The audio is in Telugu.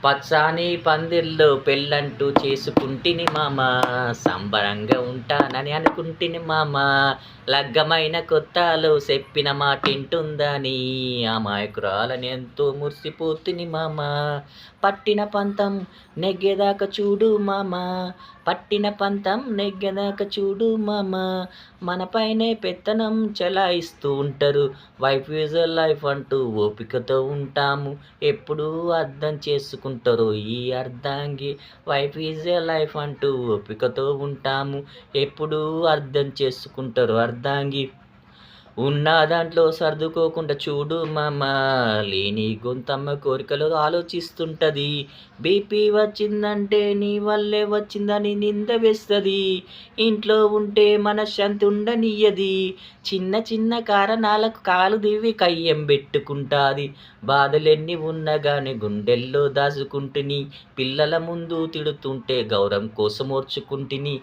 పచ్చాని పందిర్లో పెళ్ళంటూ చేసుకుంటిని మామ, సంబరంగా ఉంటానని అనుకుంటిని మామ, లగ్గమైన కొత్తలో చెప్పిన మాటింటుందని అమాయకురాలని ఎంతో మురిసిపోతుని మామ. పట్టిన పంతం నెగ్గేదాకా చూడు మామ, పట్టిన పంతం నెగ్గేదాకా చూడు మామ, మనపైనే పెత్తనం చెలాయిస్తూ ఉంటారు. వైఫ్ ఈజ్ లైఫ్ అంటూ ఓపికతో ఉంటాము, ఎప్పుడూ అర్థం చేసుకుంటారు ఈ అర్ధాంగి. వైఫ్ ఈజ్ ఏ లైఫ్ అంటూ ఓపికతో ఉంటాము, ఎప్పుడూ అర్థం చేసుకుంటారు అర్ధాంగి. ఉన్న దాంట్లో సర్దుకోకుండా చూడు మామ, లేని గొంతమ్మ కోరికలు ఆలోచిస్తుంటది. బీపీ వచ్చిందంటే నీ వల్లే వచ్చిందని నింద వేస్తుంది, ఇంట్లో ఉంటే మనశ్శాంతి ఉండనియ్యది. చిన్న చిన్న కారణాలకు కాలు దివి కయ్యం పెట్టుకుంటాది. బాధలెన్ని ఉన్నా గాని గుండెల్లో దాచుకుంటుని, పిల్లల ముందు తిడుతుంటే గౌరవం కోసం ఓర్చుకుంటుని.